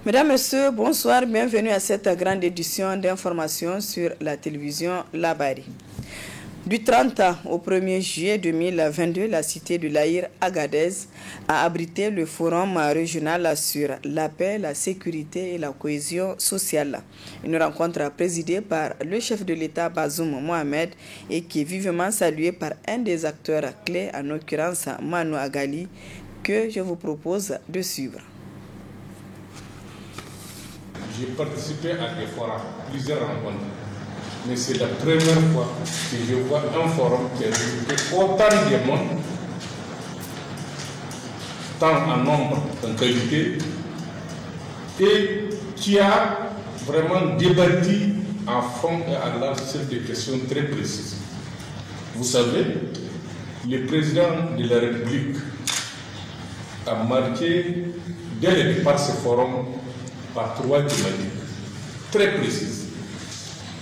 Mesdames, Messieurs, bonsoir, bienvenue à cette grande édition d'information sur la télévision Labari. Du 30 au 1er juillet 2022, la cité de l'Aïr Agadez a abrité le forum régional sur la paix, la sécurité et la cohésion sociale. Une rencontre présidée par le chef de l'État Bazoum Mohamed et qui est vivement saluée par un des acteurs clés, en l'occurrence Manu Agali, que je vous propose de suivre. J'ai participé à des forums, plusieurs rencontres. Mais c'est la première fois que je vois un forum qui a regroupé autant de monde, tant en nombre qu'en qualité, et qui a vraiment débattu en fond et à large sur des questions très précises. Vous savez, le président de la République a marqué dès le départ de ce forum par 3 thématiques très précises.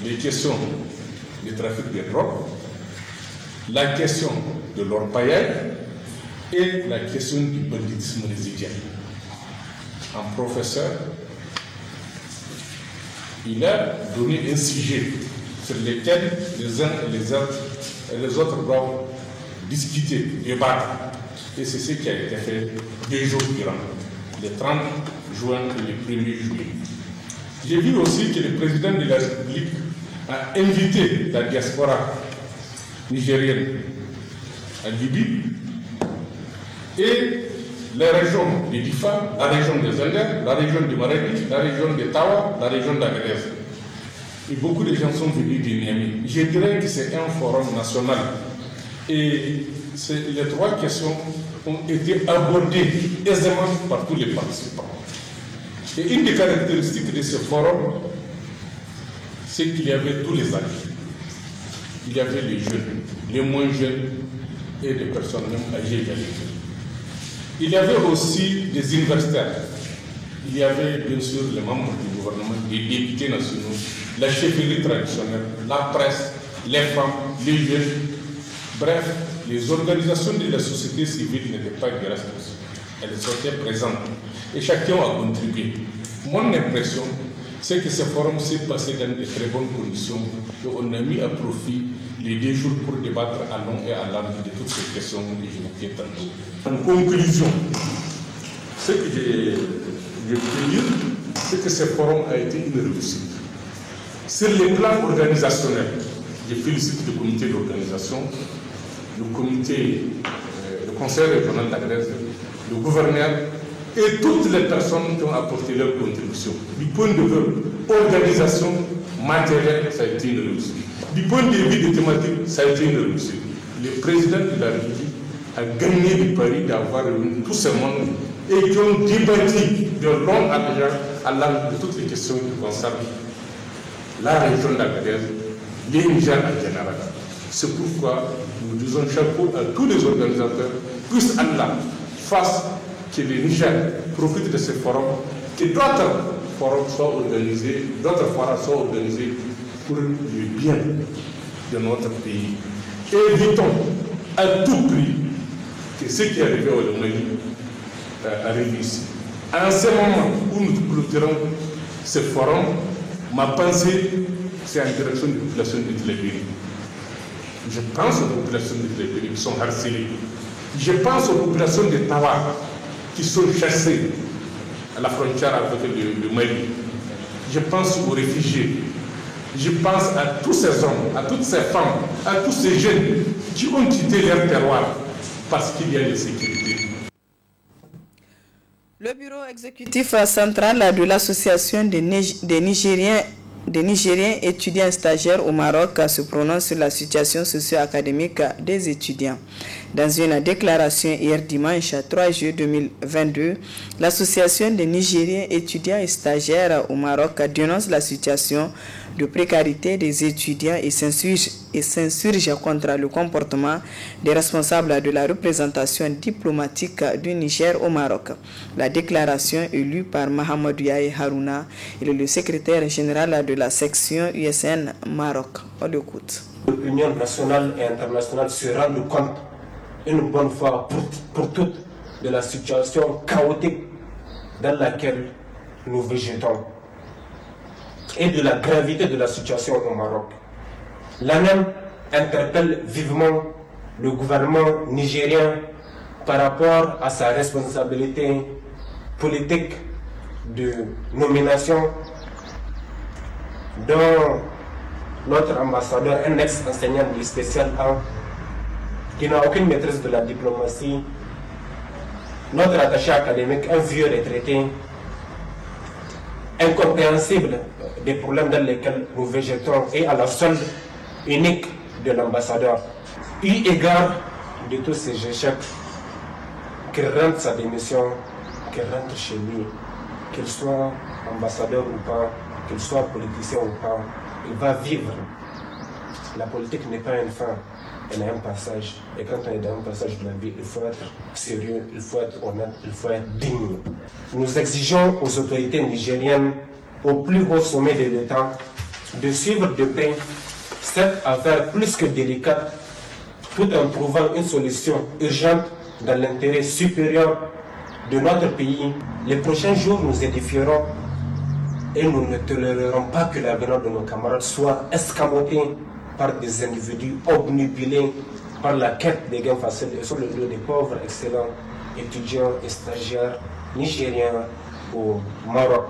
Les questions du trafic de drogue, la question de l'orpaillage et la question du banditisme résiduel. Un professeur, il a donné un sujet sur lequel les uns et les autres doivent discuter, débattre. Et c'est ce qui a été fait 2 jours durant, le 30 juin et le 1er juillet. J'ai vu aussi que le président de la République a invité la diaspora nigérienne à Libye et les régions de Difa, la région des Zender, la région de Maradi, la région de Tawa, la région d'Agadez. Et beaucoup de gens sont venus du Niamey. Je dirais que c'est un forum national. Et les 3 questions ont été abordées aisément par tous les participants. Et une des caractéristiques de ce forum, c'est qu'il y avait tous les âges. Il y avait les jeunes, les moins jeunes et des personnes même âgées également. Il y avait aussi des universitaires. Il y avait bien sûr les membres du gouvernement, les députés nationaux, la chefferie traditionnelle, la presse, les femmes, les jeunes. Bref, les organisations de la société civile n'étaient pas gracieuses. Elles étaient présentes et chacun a contribué. Mon impression, c'est que ce forum s'est passé dans de très bonnes conditions et on a mis à profit les 2 jours pour débattre à long et à large de toutes ces questions que j'évoquais tantôt. En conclusion, ce que j'ai pu dire, c'est que ce forum a été une réussite. Sur les plans organisationnels, je félicite le comité d'organisation, le comité, le conseil régional d'Agadez, le gouverneur et toutes les personnes qui ont apporté leur contribution. Du point de vue organisation matérielle, ça a été une réussite. Du point de vue des thématiques, ça a été une réussite. Le président de la République a gagné le pari d'avoir réuni tout ce monde et qui ont débattu de long à large de toutes les questions qui concernent la région d'Agadez, les Niger en général. C'est pourquoi nous disons chapeau à tous les organisateurs, puisse Allah fasse que le Niger profite de ce forum, que d'autres forums soient organisés, d'autres forums soient organisés pour le bien de notre pays. Et évitons à tout prix que ce qui est arrivé au Mali arrive ici. En ce moment où nous clôturons ce forum, ma pensée, c'est en direction des populations de Télébéry. Je pense aux populations de Télébéry qui sont harcelées. Je pense aux populations de Tawa qui sont chassées à la frontière avec le Mali. Je pense aux réfugiés. Je pense à tous ces hommes, à toutes ces femmes, à tous ces jeunes qui ont quitté leur terroir parce qu'il y a l'insécurité. Le bureau exécutif central de l'association des Nigériens étudiants stagiaires au Maroc se prononce sur la situation socio-académique des étudiants. Dans une déclaration hier dimanche 3 juillet 2022, l'association des Nigériens étudiants et stagiaires au Maroc dénonce la situation de précarité des étudiants et s'insurge contre le comportement des responsables de la représentation diplomatique du Niger au Maroc. La déclaration est lue par Mahamadou Yaye Harouna, il est le secrétaire général de la section USN Maroc. On l'écoute. L'Union nationale et internationale se rendent compte une bonne fois pour toutes de la situation chaotique dans laquelle nous végétons et de la gravité de la situation au Maroc. L'ANEM interpelle vivement le gouvernement nigérien par rapport à sa responsabilité politique de nomination dont notre ambassadeur, un ex-enseignant du spécial 1, qui n'a aucune maîtrise de la diplomatie, notre attaché académique, un vieux retraité, incompréhensible des problèmes dans lesquels nous végétons et à la solde unique de l'ambassadeur. Eu égard de tous ces échecs, qu'il rentre sa démission, qu'il rentre chez lui, qu'il soit ambassadeur ou pas, qu'il soit politicien ou pas, il va vivre. La politique n'est pas une fin, elle est un passage. Et quand on est dans un passage de la vie, il faut être sérieux, il faut être honnête, il faut être digne. Nous exigeons aux autorités nigériennes, au plus haut sommet de l'État, de suivre de près cette affaire plus que délicate, tout en trouvant une solution urgente dans l'intérêt supérieur de notre pays. Les prochains jours nous édifieront et nous ne tolérerons pas que l'avenir de nos camarades soit escamoté par des individus obnubilés par la quête des gains faciles et sur le dos des pauvres excellents étudiants et stagiaires nigériens au Maroc.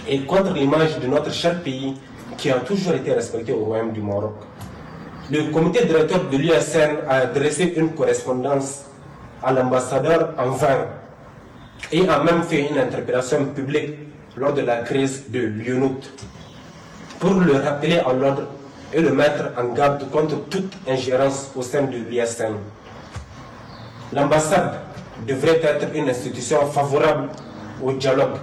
Et contre l'image de notre cher pays qui a toujours été respecté au Royaume du Maroc. Le comité directeur de l'USN a adressé une correspondance à l'ambassadeur en vain et a même fait une interpellation publique lors de la crise de Lyonout pour le rappeler à l'ordre et le mettre en garde contre toute ingérence au sein de l'USN. L'ambassade devrait être une institution favorable au dialogue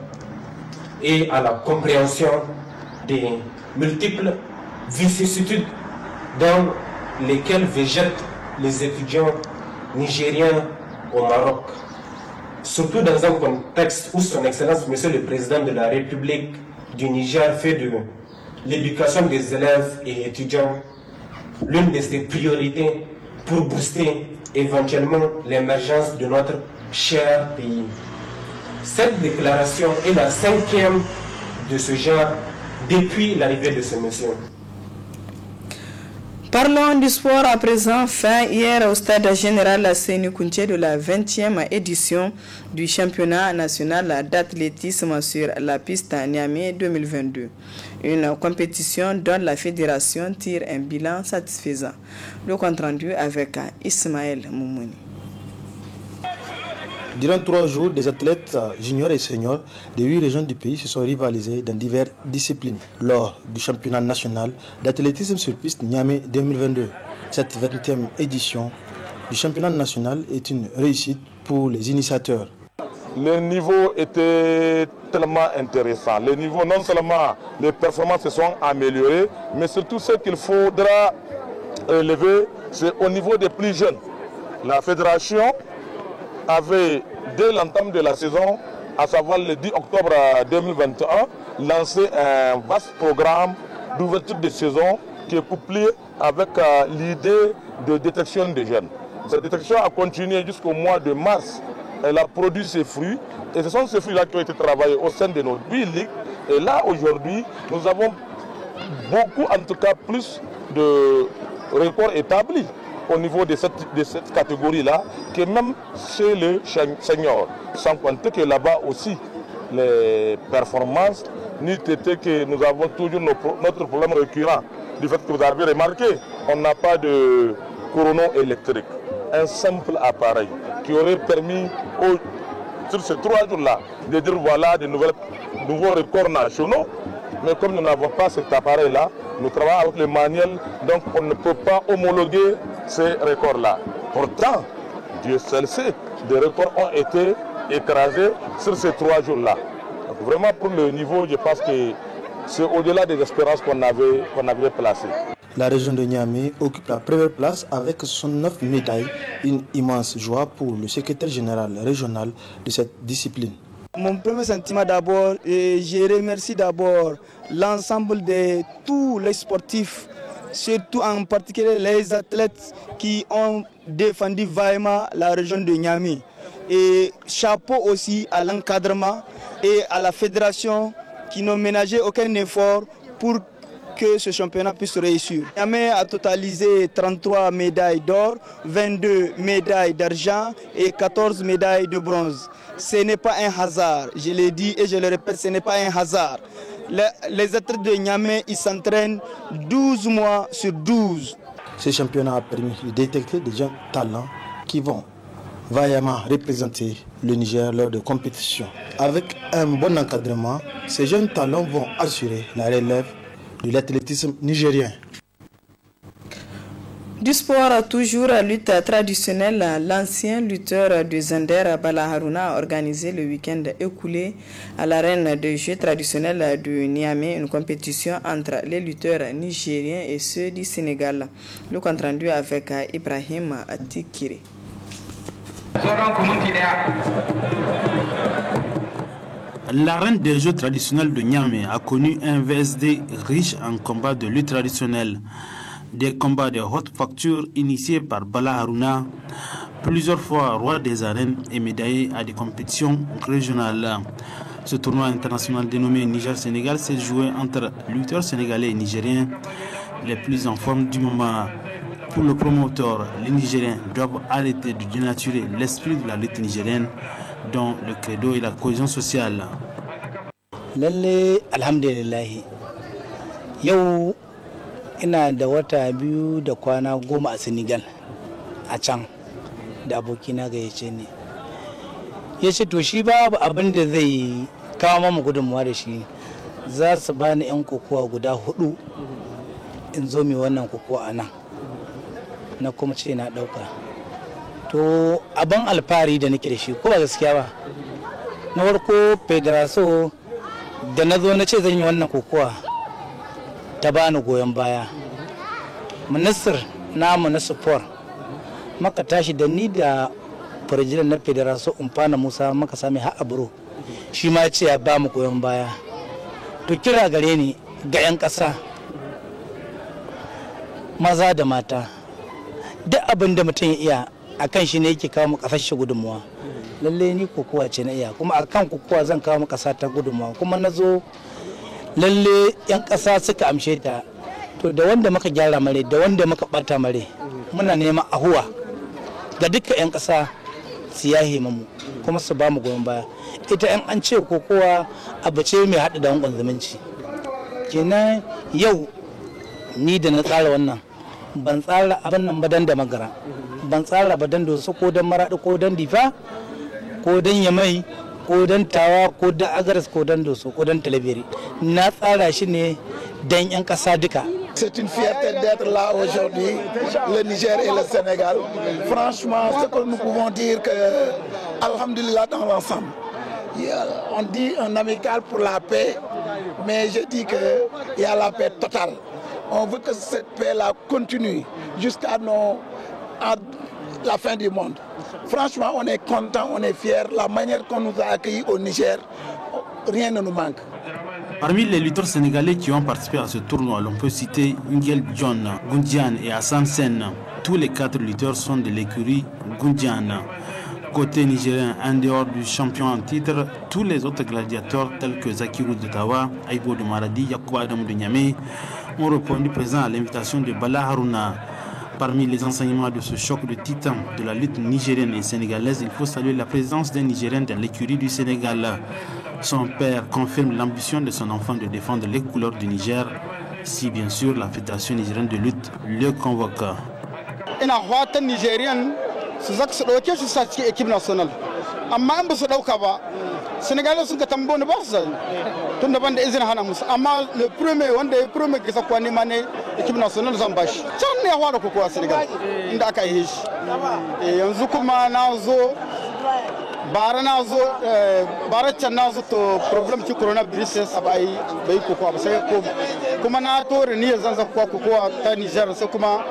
et à la compréhension des multiples vicissitudes dans lesquelles végètent les étudiants nigériens au Maroc. Surtout dans un contexte où son Excellence, Monsieur le Président de la République du Niger, fait de l'éducation des élèves et étudiants l'une de ses priorités pour booster éventuellement l'émergence de notre cher pays. Cette déclaration est la 5e de ce genre depuis l'arrivée de ce monsieur. Parlons du sport à présent. Fin hier au stade général Séni Kounché de la 20e édition du championnat national d'athlétisme sur la piste Niamey 2022. Une compétition dont la fédération tire un bilan satisfaisant. Le compte rendu avec Ismaël Moumouni. Durant 3 jours, des athlètes juniors et seniors de 8 régions du pays se sont rivalisés dans diverses disciplines lors du championnat national d'athlétisme sur piste Niamey 2022. Cette 20e édition du championnat national est une réussite pour les initiateurs. Le niveau était tellement intéressant. Le niveau, non seulement les performances se sont améliorées, mais surtout ce qu'il faudra élever, c'est au niveau des plus jeunes. La fédération avait, dès l'entame de la saison, à savoir le 10 octobre 2021, lancé un vaste programme d'ouverture de saison qui est couplé avec l'idée de détection des jeunes. Cette détection a continué jusqu'au mois de mars. Elle a produit ses fruits et ce sont ces fruits-là qui ont été travaillés au sein de nos 8 ligues. Et là, aujourd'hui, nous avons beaucoup, en tout cas plus de records établis au niveau de cette catégorie-là, que même chez les seniors. Sans compter que là-bas aussi, les performances n'eût été que nous avons toujours notre problème récurrent. Du fait que vous avez remarqué, on n'a pas de chrono électrique. Un simple appareil qui aurait permis, sur ces 3 jours-là, de dire voilà de nouveaux records nationaux. Mais comme nous n'avons pas cet appareil-là, nous travaillons avec le manuel, donc on ne peut pas homologuer ces records-là. Pourtant, Dieu seul sait, des records ont été écrasés sur ces 3 jours-là. Vraiment pour le niveau, je pense que c'est au-delà des espérances qu'on avait placées. La région de Niamey occupe la première place avec 69 médailles, une immense joie pour le secrétaire général régional de cette discipline. Mon premier sentiment d'abord, je remercie d'abord l'ensemble de tous les sportifs, surtout en particulier les athlètes qui ont défendu vaillamment la région de Niamey. Et chapeau aussi à l'encadrement et à la fédération qui n'ont ménagé aucun effort pour que ce championnat puisse réussir. Niamey a totalisé 33 médailles d'or, 22 médailles d'argent et 14 médailles de bronze. Ce n'est pas un hasard, je l'ai dit et je le répète, ce n'est pas un hasard. Les athlètes de Niamey, ils s'entraînent 12 mois sur 12. Ce championnat a permis de détecter des jeunes talents qui vont vaillamment représenter le Niger lors de compétitions. Avec un bon encadrement, ces jeunes talents vont assurer la relève de l'athlétisme nigérien. Du sport, toujours lutte traditionnelle, l'ancien lutteur de Zender, Bala Haruna, a organisé le week-end écoulé à l'arène de jeux traditionnels de Niamey une compétition entre les lutteurs nigériens et ceux du Sénégal. Le compte rendu avec Ibrahim Atikiri. L'arène des jeux traditionnels de Niamey a connu un VSD riche en combats de lutte traditionnelle. Des combats de haute facture initiés par Bala Haruna, plusieurs fois roi des arènes et médaillé à des compétitions régionales. Ce tournoi international dénommé Niger-Sénégal s'est joué entre lutteurs sénégalais et nigériens les plus en forme du moment. Pour le promoteur, les Nigériens doivent arrêter de dénaturer l'esprit de la lutte nigérienne, dont le credo et la cohésion sociale. Lalle alhamdulillah yau ina da wata biyu da kwana 10 a Senegal a can da abokina gayyace ni yace to shi babu abin da zai kawo mamu gudunmuwa da shi za su bani yan kokowa guda 4 in zo mi wannan kokowa anan na kuma ce na dauka to abin alfahari da nake da shi ko ba gaskiya ba na farko federaso da na zo na ce zan yi wannan kokowa ta bani goyon baya minister namu na support maka tashi da ni da president na federaso umfana musa maka sami har aburo shi ma ce ya ba mu goyon baya to kira gare ni ga 'yan ƙasa maza da mata duk abin da mutum ya iya akan shi ne yake kawo mu kasar shi gudunmuwa lalle ni kokowa ce na iya kuma akan kokowa zan kawo mu kasa ta gudunmuwa kuma na zo lalle yan kasa suka amshe ta to da wanda muka gyara mare da wanda muka bata mare muna neman ahuwa ga duka yan kasa su yahe mu kuma su ba mu goyon baya ita yan an ce kokowa abu ce mai haɗu da wangon zumunci kenan yau ni da na tsara wannan ban tsara abin nan ba dan da magara ban tsara ba dan doso ko dan maradi ko dan difa ko dan yamai ko dan tawa ko dan agaras ko dan doso ko dan talabiri na tsara shi ne dan yan kasa duka. C'est une fierté d'être là aujourd'hui, le Niger et le Sénégal. Franchement, ce que nous pouvons dire que, alhamdulillah, dans l'ensemble, on dit un amical pour la paix, mais je dis qu'il y a la paix totale. On veut que cette paix-là continue jusqu'à la fin du monde. Franchement, on est content, on est fiers. La manière qu'on nous a accueillis au Niger, rien ne nous manque. Parmi les lutteurs sénégalais qui ont participé à ce tournoi, l'on peut citer Ngel John, Gundian et Hassan Sen. Tous les 4 lutteurs sont de l'écurie Gundian. Côté nigérien, en dehors du champion en titre, tous les autres gladiateurs tels que Zakirou de Tawa, Aïbo de Maradi, Yakuba Adam de Niamey ont répondu présent à l'invitation de Bala Haruna. Parmi les enseignements de ce choc de titans de la lutte nigérienne et sénégalaise, il faut saluer la présence d'un Nigérien dans l'écurie du Sénégal. Son père confirme l'ambition de son enfant de défendre les couleurs du Niger, si bien sûr la Fédération nigérienne de lutte le convoque. su zaka su dauke su sa cikin ekip national amma an ba su dauka ba Senegal sun ka tambo ne ba su tun da banda izinin hana musu amma le premier wanda ya premier kisa kwani ma ne ekip national zan bashi can ne ya fara kokowa Senegal inda aka yi shi yanzu kuma na zo bara na zo bara can na zo to problem ki coronavirus sai sabai bai kokowa ba sai ko kuma na to ni zan zakwa kokowa ta Niger sai kuma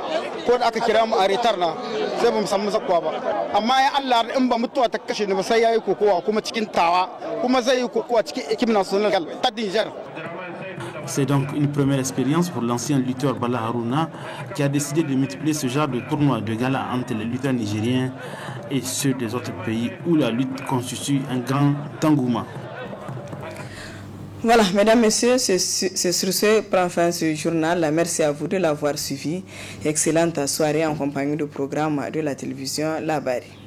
ko da aka kira mu a retar na sai ba mu samu zakwa ba amma ya Allah in ba mutuwa ta kashe ni ba sai yayi kokowa kuma cikin tawa kuma zai yi kokowa cikin équipe nationale ta Niger. C'est donc une première expérience pour l'ancien lutteur Bala Haruna qui a décidé de multiplier ce genre de tournoi de gala entre les lutteurs nigériens et ceux des autres pays où la lutte constitue un grand engouement. Voilà, mesdames, messieurs, c'est sur ce prend fin ce journal. Merci à vous de l'avoir suivi. Excellente soirée en compagnie du programme de la télévision Labari.